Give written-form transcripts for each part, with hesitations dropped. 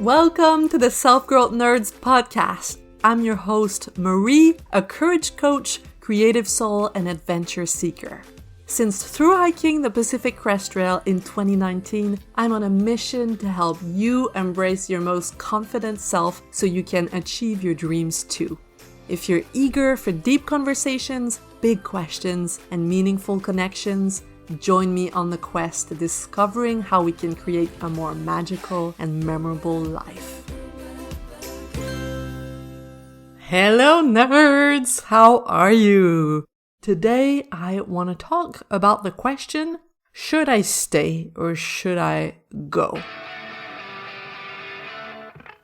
Welcome to the Self-Growth Nerds podcast. I'm your host, Marie, a courage coach, creative soul, and adventure seeker. Since through hiking the Pacific Crest Trail in 2019, I'm on a mission to help you embrace your most confident self so you can achieve your dreams too. If you're eager for deep conversations, big questions, and meaningful connections, join me on the quest to discovering how we can create a more magical and memorable life. Hello nerds! How are you? Today I want to talk about the question, should I stay or should I go?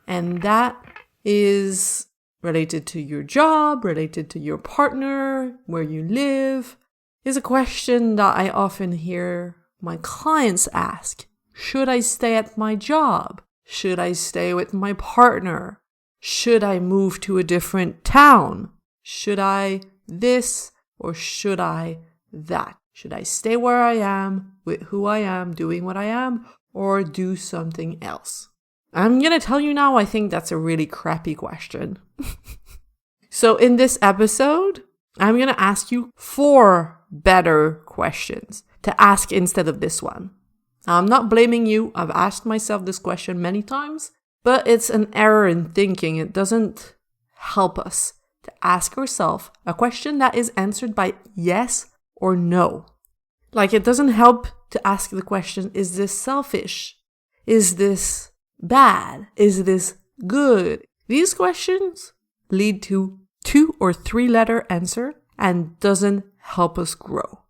And that is related to your job, related to your partner, where you live, is a question that I often hear my clients ask. Should I stay at my job? Should I stay with my partner? Should I move to a different town? Should I this or should I that? Should I stay where I am, with who I am, doing what I am, or do something else? I'm gonna tell you now, I think that's a really crappy question. So in this episode, I'm gonna ask you 4 better questions to ask instead of this one. I'm not blaming you. I've asked myself this question many times, but it's an error in thinking. It doesn't help us to ask ourselves a question that is answered by yes or no. Like, it doesn't help to ask the question, is this selfish? Is this bad? Is this good? These questions lead to 2 or 3 letter answer and doesn't help us grow.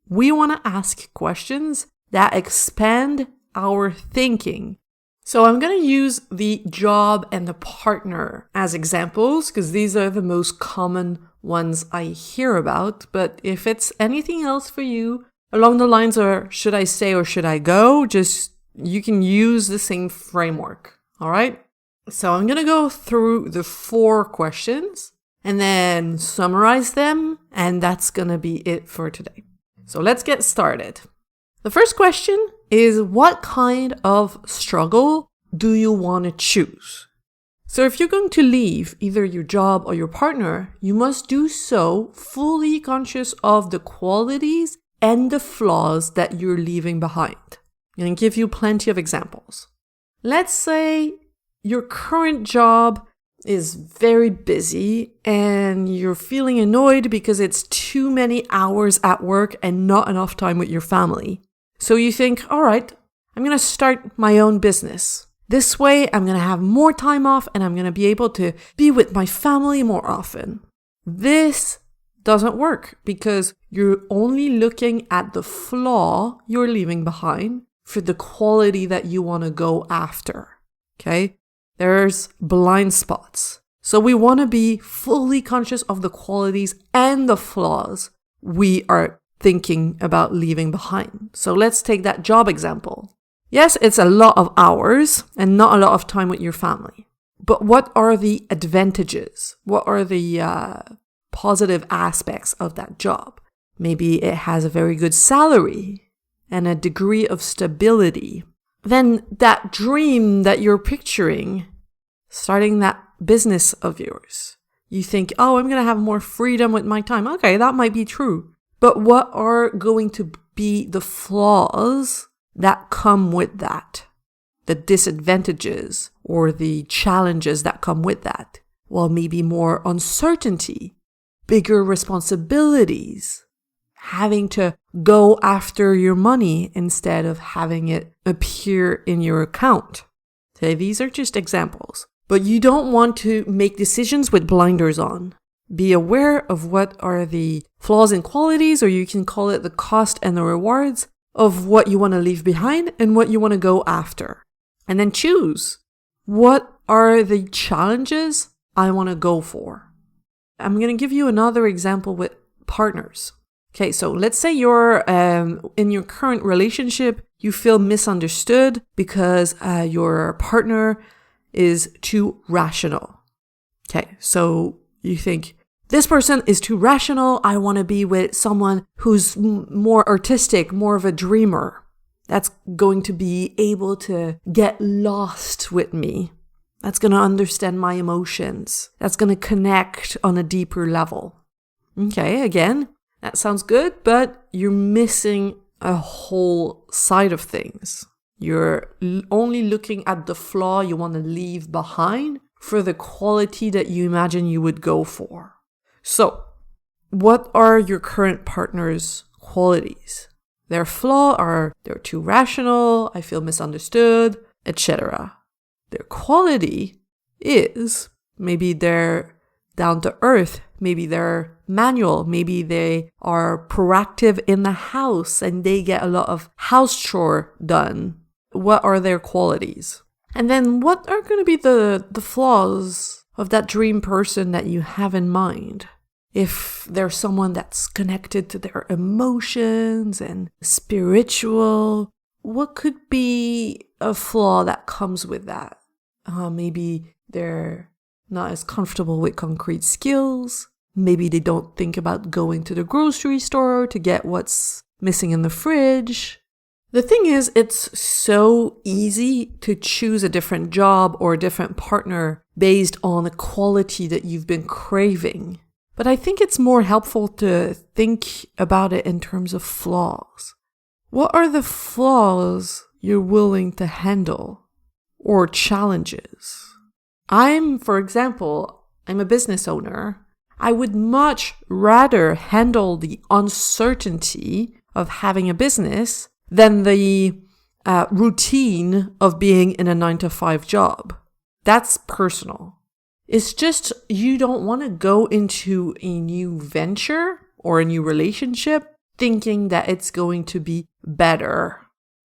We want to ask questions that expand our thinking. So I'm going to use the job and the partner as examples because these are the most common ones I hear about. But if it's anything else for you, along the lines of should I stay or should I go, you can use the same framework. All right. So I'm going to go through the 4 questions and then summarize them, and that's gonna be it for today. So let's get started. The first question is, what kind of struggle do you want to choose? So if you're going to leave either your job or your partner, you must do so fully conscious of the qualities and the flaws that you're leaving behind. I'm gonna give you plenty of examples. Let's say your current job is very busy and you're feeling annoyed because it's too many hours at work and not enough time with your family. So you think, all right, I'm going to start my own business. This way, I'm going to have more time off and I'm going to be able to be with my family more often. This doesn't work because you're only looking at the flaw you're leaving behind for the quality that you want to go after. Okay? There's blind spots. So we want to be fully conscious of the qualities and the flaws we are thinking about leaving behind. So let's take that job example. Yes, it's a lot of hours and not a lot of time with your family. But what are the advantages? What are the positive aspects of that job? Maybe it has a very good salary and a degree of stability. Then that dream that you're picturing, starting that business of yours, you think, oh, I'm going to have more freedom with my time. Okay, that might be true. But what are going to be the flaws that come with that? The disadvantages or the challenges that come with that? Well, maybe more uncertainty, bigger responsibilities, having to go after your money instead of having it appear in your account. Okay, these are just examples. But you don't want to make decisions with blinders on. Be aware of what are the flaws and qualities, or you can call it the cost and the rewards of what you want to leave behind and what you want to go after. And then choose, what are the challenges I want to go for? I'm going to give you another example with partners. Okay, so let's say you're in your current relationship, you feel misunderstood because your partner is too rational. Okay, so you think, this person is too rational. I want to be with someone who's more artistic, more of a dreamer. That's going to be able to get lost with me. That's going to understand my emotions. That's going to connect on a deeper level. Okay, again, that sounds good, but you're missing a whole side of things. You're only looking at the flaw you want to leave behind for the quality that you imagine you would go for. So, what are your current partner's qualities? Their flaw are they're too rational, I feel misunderstood, etc. Their quality is maybe they're down to earth, maybe they're manual, maybe they are proactive in the house and they get a lot of house chore done. What are their qualities? And then what are going to be the flaws of that dream person that you have in mind? If there's someone that's connected to their emotions and spiritual, what could be a flaw that comes with that? Maybe they're not as comfortable with concrete skills. Maybe they don't think about going to the grocery store to get what's missing in the fridge. The thing is, it's so easy to choose a different job or a different partner based on the quality that you've been craving. But I think it's more helpful to think about it in terms of flaws. What are the flaws you're willing to handle or challenges? For example, I'm a business owner. I would much rather handle the uncertainty of having a business than the routine of being in a 9-to-5 job. That's personal. It's just you don't want to go into a new venture or a new relationship thinking that it's going to be better.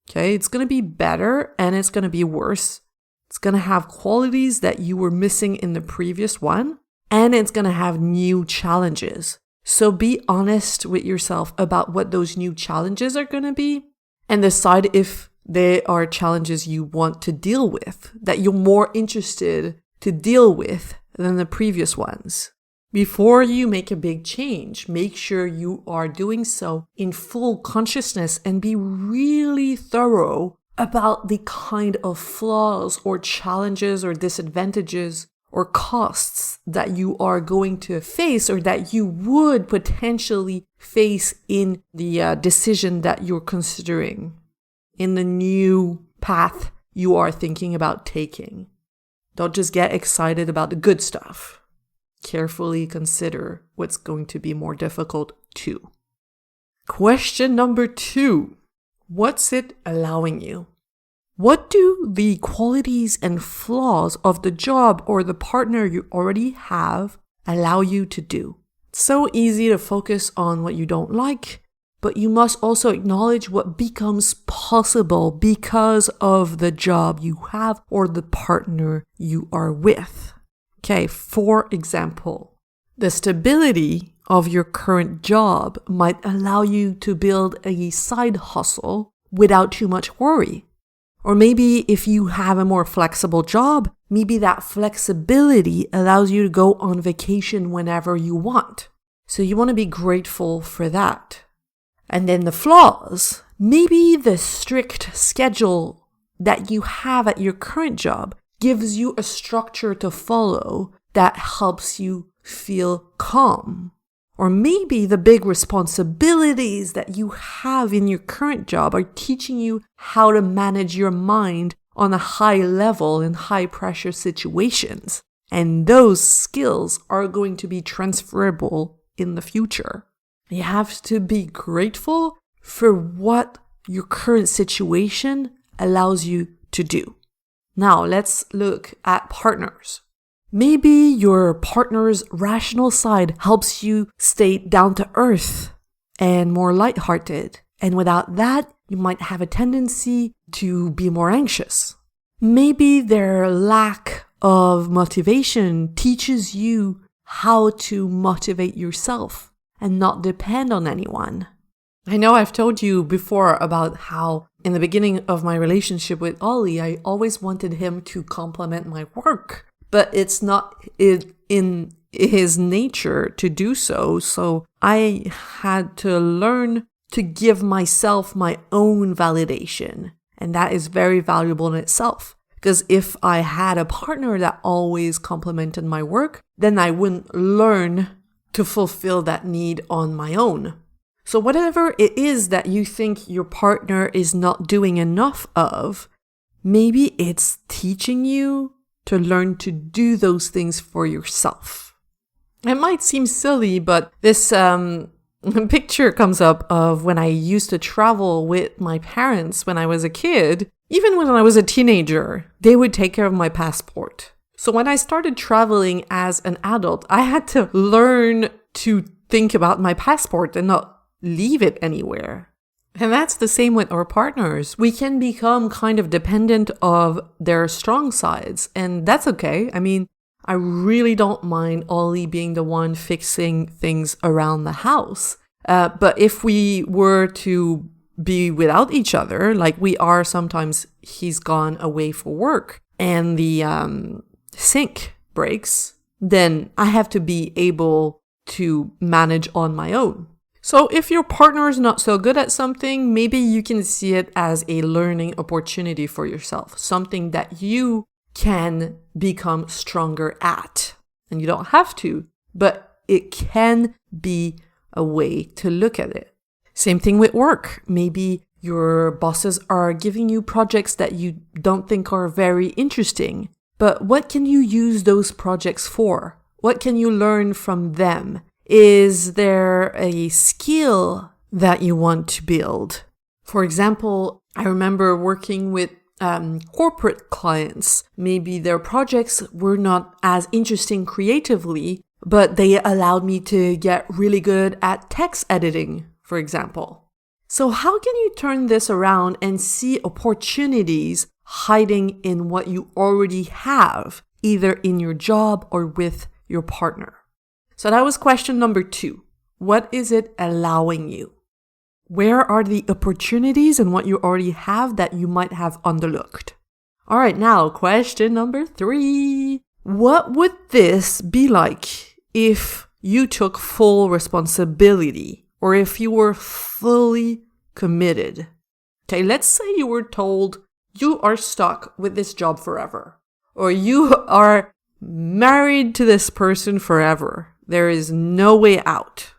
Okay, it's going to be better and it's going to be worse. It's going to have qualities that you were missing in the previous one, and it's going to have new challenges. So be honest with yourself about what those new challenges are going to be and decide if they are challenges you want to deal with, that you're more interested to deal with than the previous ones. Before you make a big change, make sure you are doing so in full consciousness and be really thorough about the kind of flaws or challenges or disadvantages or costs that you are going to face or that you would potentially face in the decision that you're considering, in the new path you are thinking about taking. Don't just get excited about the good stuff. Carefully consider what's going to be more difficult too. Question number 2. What's it allowing you? What do the qualities and flaws of the job or the partner you already have allow you to do? It's so easy to focus on what you don't like, but you must also acknowledge what becomes possible because of the job you have or the partner you are with. Okay, for example, the stability of your current job might allow you to build a side hustle without too much worry. Or maybe if you have a more flexible job, maybe that flexibility allows you to go on vacation whenever you want. So you want to be grateful for that. And then the flaws, maybe the strict schedule that you have at your current job gives you a structure to follow that helps you feel calm. Or maybe the big responsibilities that you have in your current job are teaching you how to manage your mind on a high level in high pressure situations. And those skills are going to be transferable in the future. You have to be grateful for what your current situation allows you to do. Now let's look at partners. Maybe your partner's rational side helps you stay down to earth and more lighthearted. And without that, you might have a tendency to be more anxious. Maybe their lack of motivation teaches you how to motivate yourself and not depend on anyone. I know I've told you before about how in the beginning of my relationship with Ollie, I always wanted him to compliment my work. But it's not in his nature to do so. So I had to learn to give myself my own validation. And that is very valuable in itself. Because if I had a partner that always complimented my work, then I wouldn't learn to fulfill that need on my own. So whatever it is that you think your partner is not doing enough of, maybe it's teaching you to learn to do those things for yourself. It might seem silly, but this picture comes up of when I used to travel with my parents when I was a kid. Even when I was a teenager, they would take care of my passport. So when I started traveling as an adult, I had to learn to think about my passport and not leave it anywhere. And that's the same with our partners. We can become kind of dependent of their strong sides, and that's okay. I mean, I really don't mind Ollie being the one fixing things around the house. But if we were to be without each other, like we are sometimes, he's gone away for work and the sink breaks, then I have to be able to manage on my own. So if your partner is not so good at something, maybe you can see it as a learning opportunity for yourself, something that you can become stronger at. And you don't have to, but it can be a way to look at it. Same thing with work. Maybe your bosses are giving you projects that you don't think are very interesting, but what can you use those projects for? What can you learn from them? Is there a skill that you want to build? For example, I remember working with corporate clients. Maybe their projects were not as interesting creatively, but they allowed me to get really good at text editing, for example. So how can you turn this around and see opportunities hiding in what you already have, either in your job or with your partner? So that was question number 2. What is it allowing you? Where are the opportunities in what you already have that you might have underlooked? All right, now question number 3. What would this be like if you took full responsibility or if you were fully committed? Okay, let's say you were told you are stuck with this job forever, or you are married to this person forever. There is no way out.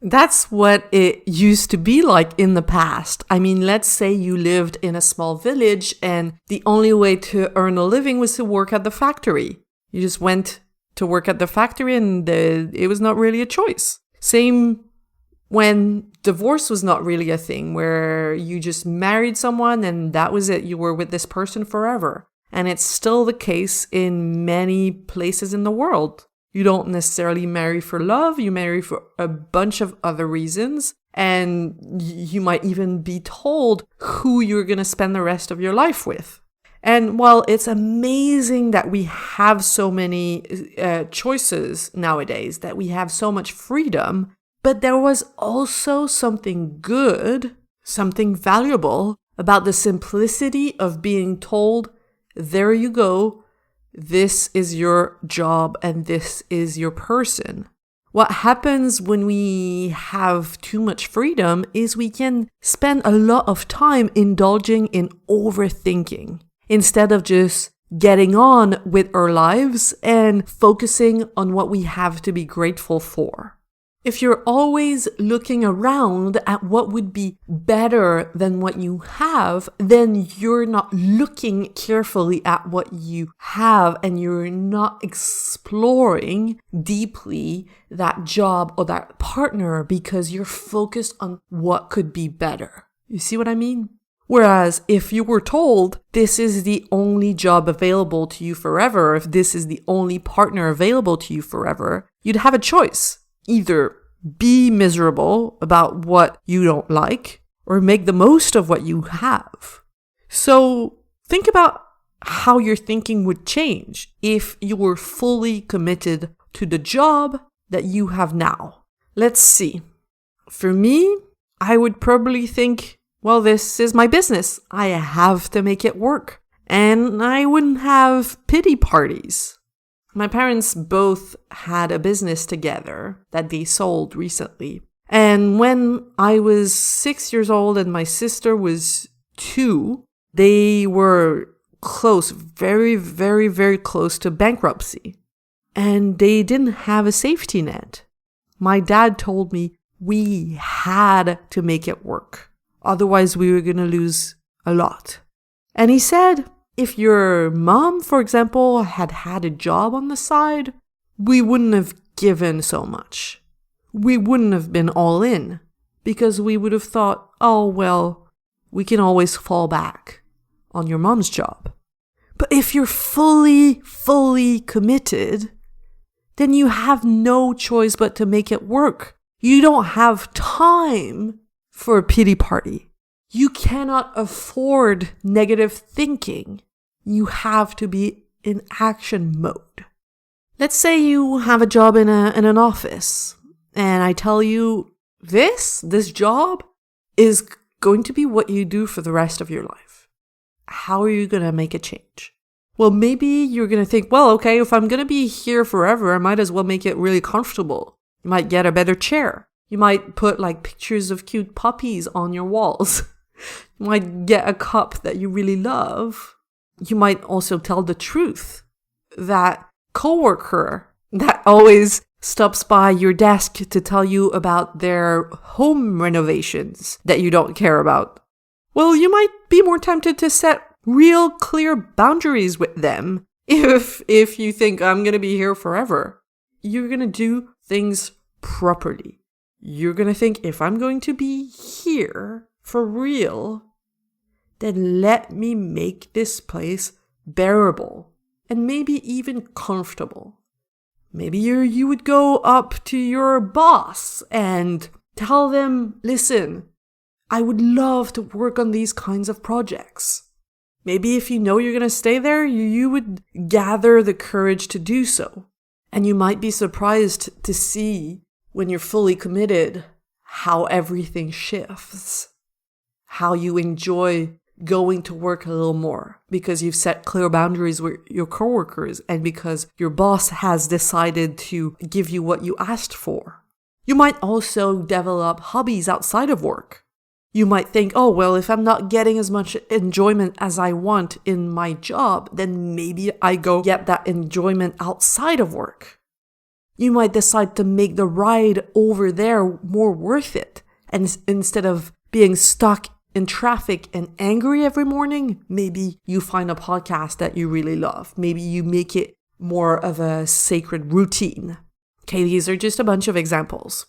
That's what it used to be like in the past. I mean, let's say you lived in a small village and the only way to earn a living was to work at the factory. You just went to work at the factory and it was not really a choice. Same when divorce was not really a thing, where you just married someone and that was it. You were with this person forever. And it's still the case in many places in the world. You don't necessarily marry for love, you marry for a bunch of other reasons, and you might even be told who you're going to spend the rest of your life with. And while it's amazing that we have so many choices nowadays, that we have so much freedom, but there was also something good, something valuable about the simplicity of being told, there you go, this is your job and this is your person. What happens when we have too much freedom is we can spend a lot of time indulging in overthinking instead of just getting on with our lives and focusing on what we have to be grateful for. If you're always looking around at what would be better than what you have, then you're not looking carefully at what you have and you're not exploring deeply that job or that partner because you're focused on what could be better. You see what I mean? Whereas if you were told this is the only job available to you forever, if this is the only partner available to you forever, you'd have a choice. Either be miserable about what you don't like or make the most of what you have. So think about how your thinking would change if you were fully committed to the job that you have now. Let's see. For me, I would probably think, well, this is my business. I have to make it work. And I wouldn't have pity parties. My parents both had a business together that they sold recently. And when I was 6 years old and my sister was 2, they were close, very, very, very close to bankruptcy. And they didn't have a safety net. My dad told me we had to make it work. Otherwise, we were going to lose a lot. And he said, if your mom, for example, had had a job on the side, we wouldn't have given so much. We wouldn't have been all in because we would have thought, oh, well, we can always fall back on your mom's job. But if you're fully committed, then you have no choice but to make it work. You don't have time for a pity party. You cannot afford negative thinking. You have to be in action mode. Let's say you have a job in an office, and I tell you, this job is going to be what you do for the rest of your life. How are you going to make a change? Well, maybe you're going to think, well, okay, if I'm going to be here forever, I might as well make it really comfortable. You might get a better chair. You might put like pictures of cute puppies on your walls. You might get a cup that you really love. You might also tell the truth. That coworker that always stops by your desk to tell you about their home renovations that you don't care about. Well, you might be more tempted to set real clear boundaries with them if you think I'm going to be here forever. You're going to do things properly. You're going to think, if I'm going to be here for real, then let me make this place bearable and maybe even comfortable. Maybe you would go up to your boss and tell them, listen, I would love to work on these kinds of projects. Maybe if you know you're going to stay there, you would gather the courage to do so. And you might be surprised to see, when you're fully committed, how everything shifts. How you enjoy going to work a little more because you've set clear boundaries with your coworkers and because your boss has decided to give you what you asked for. You might also develop hobbies outside of work. You might think, oh, well, if I'm not getting as much enjoyment as I want in my job, then maybe I go get that enjoyment outside of work. You might decide to make the ride over there more worth it. And instead of being stuck in traffic and angry every morning, maybe you find a podcast that you really love. Maybe you make it more of a sacred routine. Okay, these are just a bunch of examples.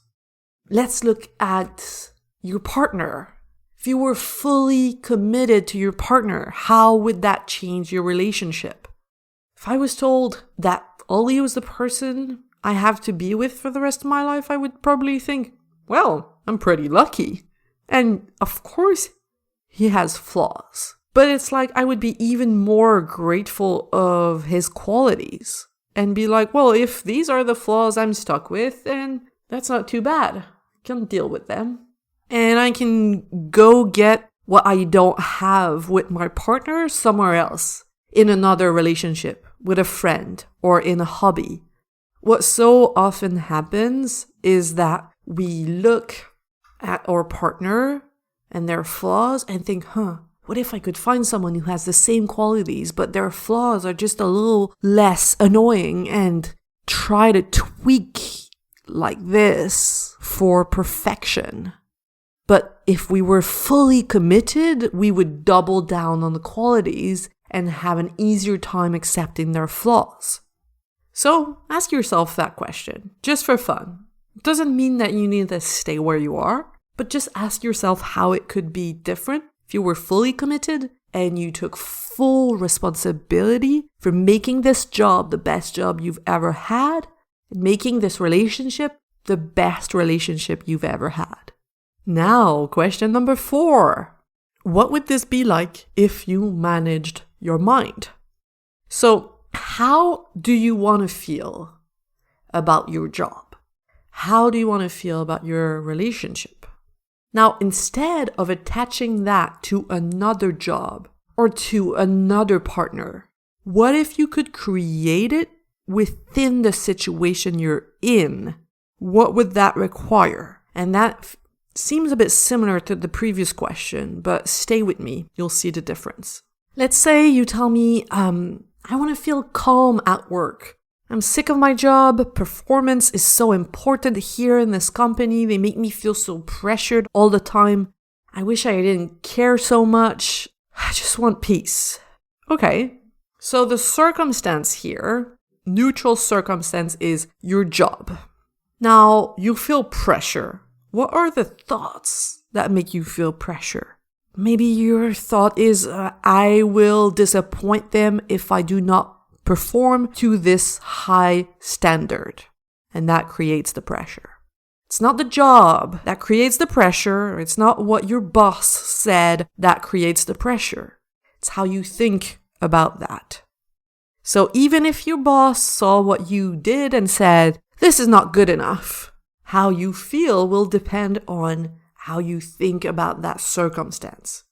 Let's look at your partner. If you were fully committed to your partner, how would that change your relationship? If I was told that Ollie was the person I have to be with for the rest of my life, I would probably think, well, I'm pretty lucky. And of course, he has flaws. But it's like I would be even more grateful of his qualities and be like, well, if these are the flaws I'm stuck with, then that's not too bad. I can deal with them. And I can go get what I don't have with my partner somewhere else, in another relationship, with a friend, or in a hobby. What so often happens is that we look at our partner and their flaws and think, what if I could find someone who has the same qualities, but their flaws are just a little less annoying, and try to tweak like this for perfection. But if we were fully committed, we would double down on the qualities and have an easier time accepting their flaws. So ask yourself that question, just for fun. It doesn't mean that you need to stay where you are, but just ask yourself how it could be different if you were fully committed and you took full responsibility for making this job the best job you've ever had, and making this relationship the best relationship you've ever had. Now, question number 4. What would this be like if you managed your mind? So, how do you want to feel about your job? How do you want to feel about your relationship? Now, instead of attaching that to another job or to another partner, what if you could create it within the situation you're in? What would that require? And that seems a bit similar to the previous question, but stay with me. You'll see the difference. Let's say you tell me, I want to feel calm at work. I'm sick of my job. Performance is so important here in this company. They make me feel so pressured all the time. I wish I didn't care so much. I just want peace. Okay, so the circumstance here, neutral circumstance, is your job. Now, you feel pressure. What are the thoughts that make you feel pressure? Maybe your thought is, I will disappoint them if I do not perform to this high standard. And that creates the pressure. It's not the job that creates the pressure. It's not what your boss said that creates the pressure. It's how you think about that. So even if your boss saw what you did and said, this is not good enough, how you feel will depend on how you think about that circumstance.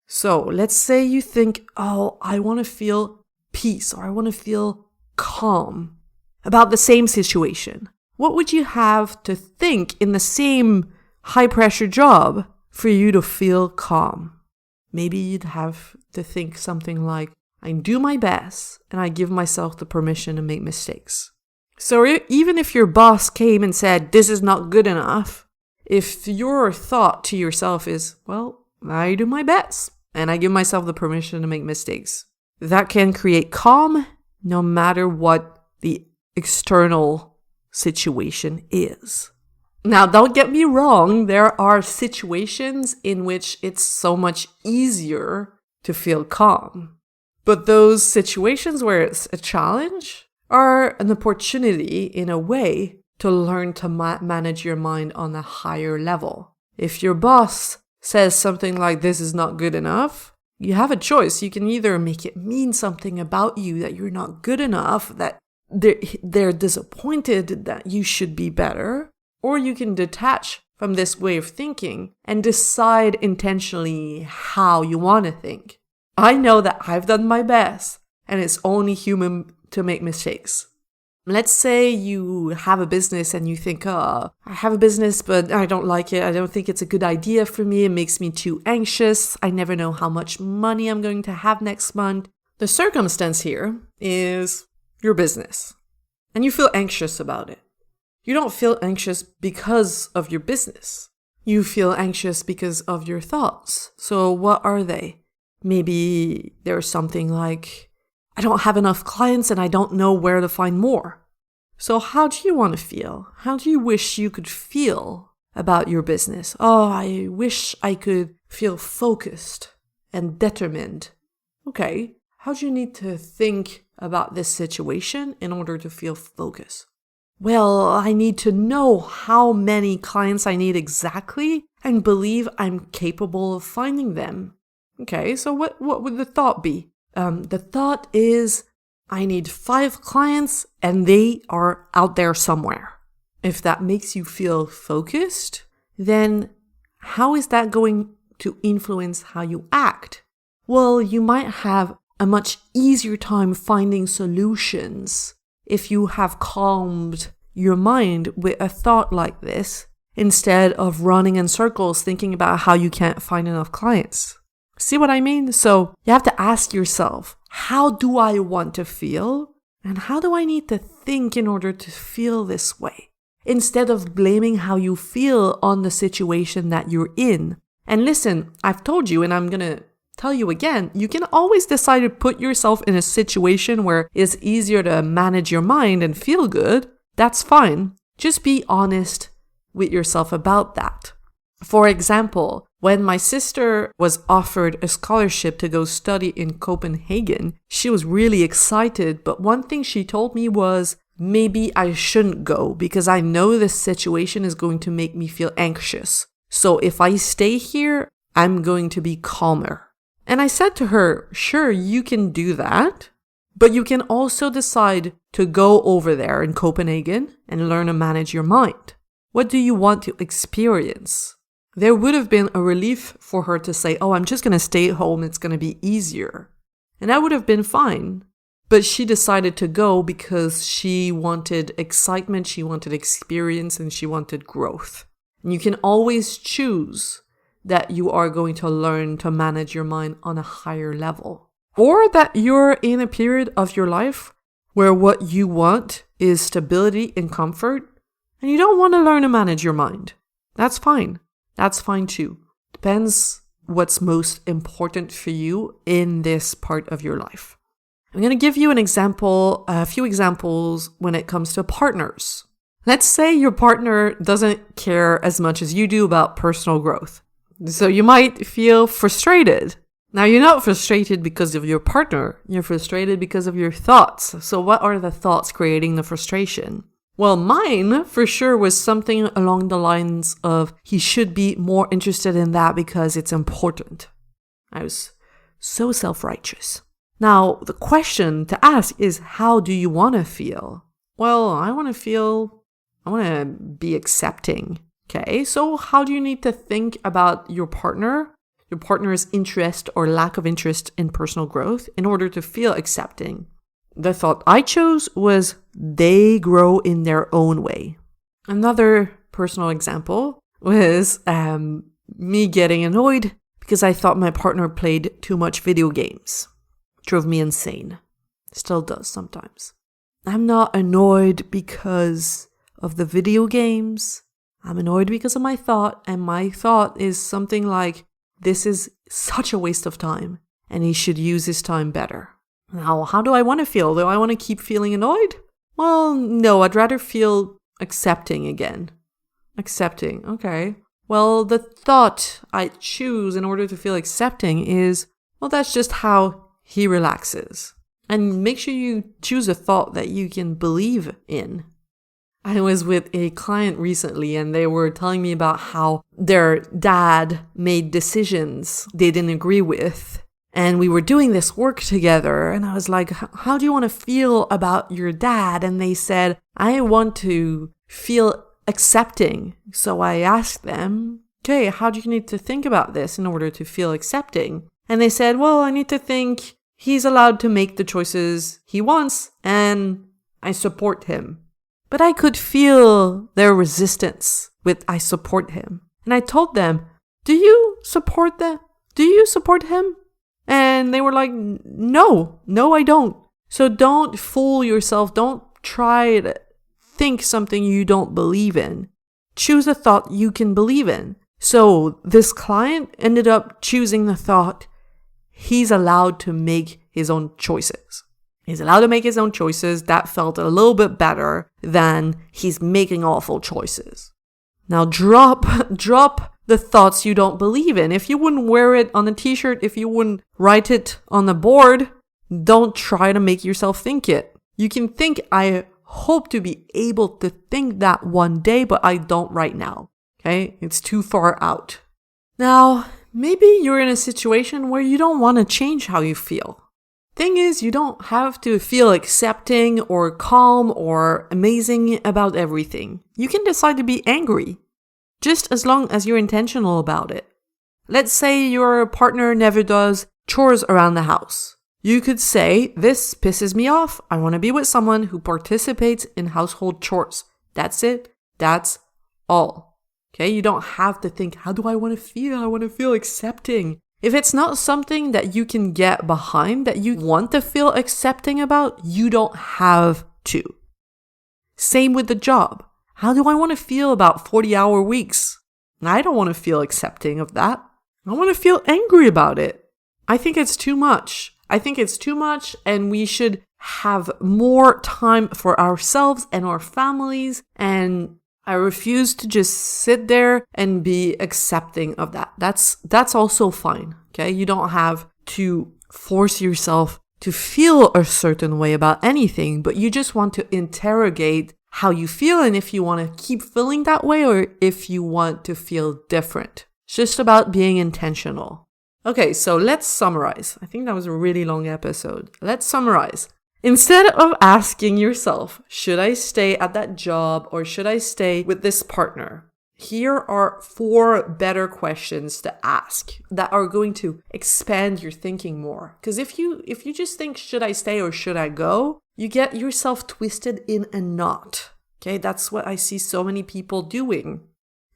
So let's say you think, oh, I want to feel peace, or I want to feel calm about the same situation. What would you have to think in the same high pressure job for you to feel calm? Maybe you'd have to think something like, I do my best and I give myself the permission to make mistakes. So even if your boss came and said, this is not good enough, if your thought to yourself is, well, I do my best and I give myself the permission to make mistakes, that can create calm no matter what the external situation is. Now, don't get me wrong, there are situations in which it's so much easier to feel calm. But those situations where it's a challenge are an opportunity, in a way, to learn to manage your mind on a higher level. If your boss says something like, this is not good enough, you have a choice. You can either make it mean something about you that you're not good enough, that they're disappointed that you should be better, or you can detach from this way of thinking and decide intentionally how you want to think. I know that I've done my best, and it's only human to make mistakes. Let's say you have a business and you think, I have a business, but I don't like it. I don't think it's a good idea for me. It makes me too anxious. I never know how much money I'm going to have next month. The circumstance here is your business, and you feel anxious about it. You don't feel anxious because of your business. You feel anxious because of your thoughts. So what are they? Maybe there's something like, I don't have enough clients and I don't know where to find more. So how do you want to feel? How do you wish you could feel about your business? Oh, I wish I could feel focused and determined. Okay, how do you need to think about this situation in order to feel focused? Well, I need to know how many clients I need exactly and believe I'm capable of finding them. Okay, so what would the thought be? The thought is, I need 5 clients and they are out there somewhere. If that makes you feel focused, then how is that going to influence how you act? Well, you might have a much easier time finding solutions if you have calmed your mind with a thought like this, instead of running in circles thinking about how you can't find enough clients. See what I mean? So you have to ask yourself, how do I want to feel? And how do I need to think in order to feel this way? Instead of blaming how you feel on the situation that you're in. And listen, I've told you, and I'm going to tell you again, you can always decide to put yourself in a situation where it's easier to manage your mind and feel good. That's fine. Just be honest with yourself about that. For example, when my sister was offered a scholarship to go study in Copenhagen, she was really excited, but one thing she told me was, maybe I shouldn't go because I know this situation is going to make me feel anxious. So if I stay here, I'm going to be calmer. And I said to her, sure, you can do that, but you can also decide to go over there in Copenhagen and learn to manage your mind. What do you want to experience? There would have been a relief for her to say, oh, I'm just going to stay at home. It's going to be easier. And that would have been fine. But she decided to go because she wanted excitement, she wanted experience, and she wanted growth. And you can always choose that you are going to learn to manage your mind on a higher level. or that you're in a period of your life where what you want is stability and comfort, and you don't want to learn to manage your mind. That's fine. That's fine too. Depends what's most important for you in this part of your life. I'm going to give you a few examples when it comes to partners. Let's say your partner doesn't care as much as you do about personal growth. So you might feel frustrated. Now, you're not frustrated because of your partner. You're frustrated because of your thoughts. So what are the thoughts creating the frustration? Well, mine for sure was something along the lines of he should be more interested in that because it's important. I was so self-righteous. Now, the question to ask is, how do you want to feel? Well, I want to be accepting. Okay, so how do you need to think about your partner's interest or lack of interest in personal growth in order to feel accepting? The thought I chose was they grow in their own way. Another personal example was me getting annoyed because I thought my partner played too much video games. Drove me insane. Still does sometimes. I'm not annoyed because of the video games. I'm annoyed because of my thought, and my thought is something like, this is such a waste of time, and he should use his time better. Now, how do I want to feel? Do I want to keep feeling annoyed? Well, no, I'd rather feel accepting again. Accepting, okay. Well, the thought I choose in order to feel accepting is, well, that's just how he relaxes. And make sure you choose a thought that you can believe in. I was with a client recently and they were telling me about how their dad made decisions they didn't agree with. And we were doing this work together and I was like, how do you want to feel about your dad? And they said, I want to feel accepting. So I asked them, okay, how do you need to think about this in order to feel accepting? And they said, well, I need to think he's allowed to make the choices he wants and I support him. But I could feel their resistance with I support him. And I told them, do you support them? Do you support him? And they were like, no, I don't. So don't fool yourself. Don't try to think something you don't believe in. Choose a thought you can believe in. So this client ended up choosing the thought, he's allowed to make his own choices. He's allowed to make his own choices. That felt a little bit better than he's making awful choices. Now drop the thoughts you don't believe in. If you wouldn't wear it on a t-shirt, if you wouldn't write it on the board, don't try to make yourself think it. You can think, I hope to be able to think that one day, but I don't right now. Okay? It's too far out. Now, maybe you're in a situation where you don't want to change how you feel. Thing is, you don't have to feel accepting or calm or amazing about everything. You can decide to be angry, just as long as you're intentional about it. Let's say your partner never does chores around the house. You could say, this pisses me off. I want to be with someone who participates in household chores. That's it. That's all. Okay? You don't have to think, how do I want to feel? I want to feel accepting. If it's not something that you can get behind, that you want to feel accepting about, you don't have to. Same with the job. How do I want to feel about 40-hour weeks? I don't want to feel accepting of that. I want to feel angry about it. I think it's too much. And we should have more time for ourselves and our families, and I refuse to just sit there and be accepting of that. That's also fine, okay? You don't have to force yourself to feel a certain way about anything, but you just want to interrogate how you feel and if you want to keep feeling that way or if you want to feel different. It's just about being intentional. Okay, so let's summarize. I think that was a really long episode. Let's summarize. Instead of asking yourself, should I stay at that job or should I stay with this partner? Here are 4 better questions to ask that are going to expand your thinking more. Because if you just think, should I stay or should I go? You get yourself twisted in a knot. Okay, that's what I see so many people doing.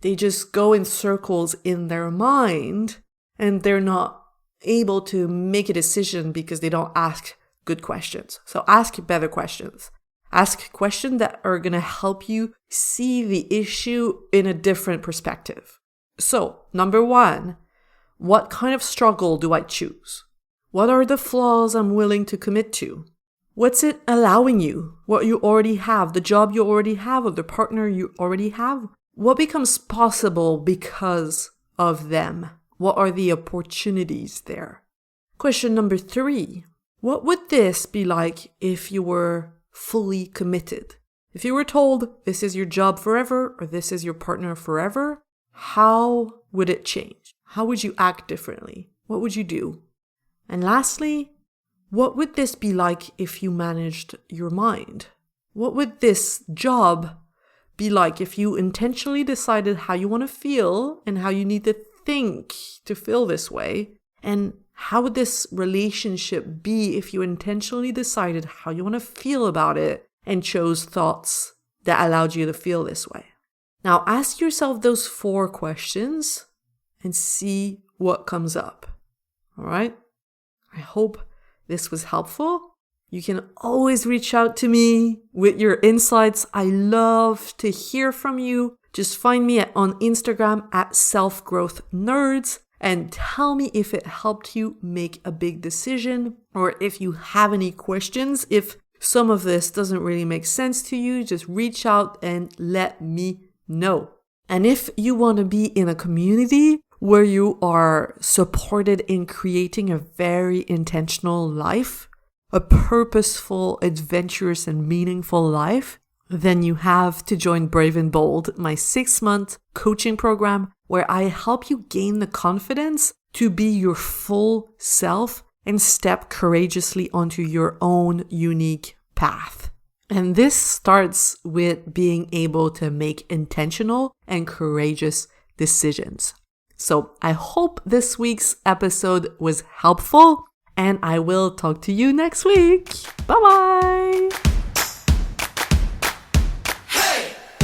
They just go in circles in their mind and they're not able to make a decision because they don't ask good questions. So ask better questions. Ask questions that are going to help you see the issue in a different perspective. So, number 1, what kind of struggle do I choose? What are the flaws I'm willing to commit to? What's it allowing you? What you already have, the job you already have, or the partner you already have? What becomes possible because of them? What are the opportunities there? Question number 3, what would this be like if you were fully committed? If you were told this is your job forever or this is your partner forever, how would it change? How would you act differently? What would you do? And lastly, what would this be like if you managed your mind? What would this job be like if you intentionally decided how you want to feel and how you need to think to feel this way? And how would this relationship be if you intentionally decided how you want to feel about it and chose thoughts that allowed you to feel this way? Now ask yourself those 4 questions and see what comes up. All right? I hope this was helpful. You can always reach out to me with your insights. I love to hear from you. Just find me on Instagram at selfgrowthnerds and tell me if it helped you make a big decision, or if you have any questions. If some of this doesn't really make sense to you, just reach out and let me know. And if you want to be in a community where you are supported in creating a very intentional life, a purposeful, adventurous, and meaningful life, then you have to join Brave and Bold, my 6-month coaching program where I help you gain the confidence to be your full self and step courageously onto your own unique path. And this starts with being able to make intentional and courageous decisions. So I hope this week's episode was helpful, and I will talk to you next week. Bye-bye!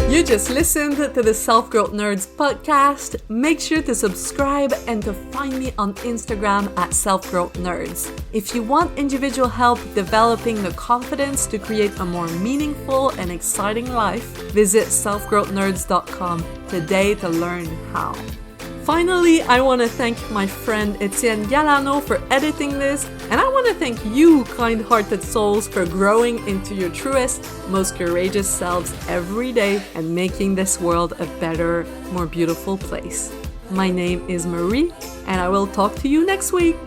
You just listened to the Self-Growth Nerds podcast. Make sure to subscribe and to find me on Instagram at Self-Growth Nerds. If you want individual help developing the confidence to create a more meaningful and exciting life, visit selfgrowthnerds.com today to learn how. Finally, I want to thank my friend Etienne Galano for editing this, and I want to thank you, kind-hearted souls, for growing into your truest, most courageous selves every day and making this world a better, more beautiful place. My name is Marie, and I will talk to you next week.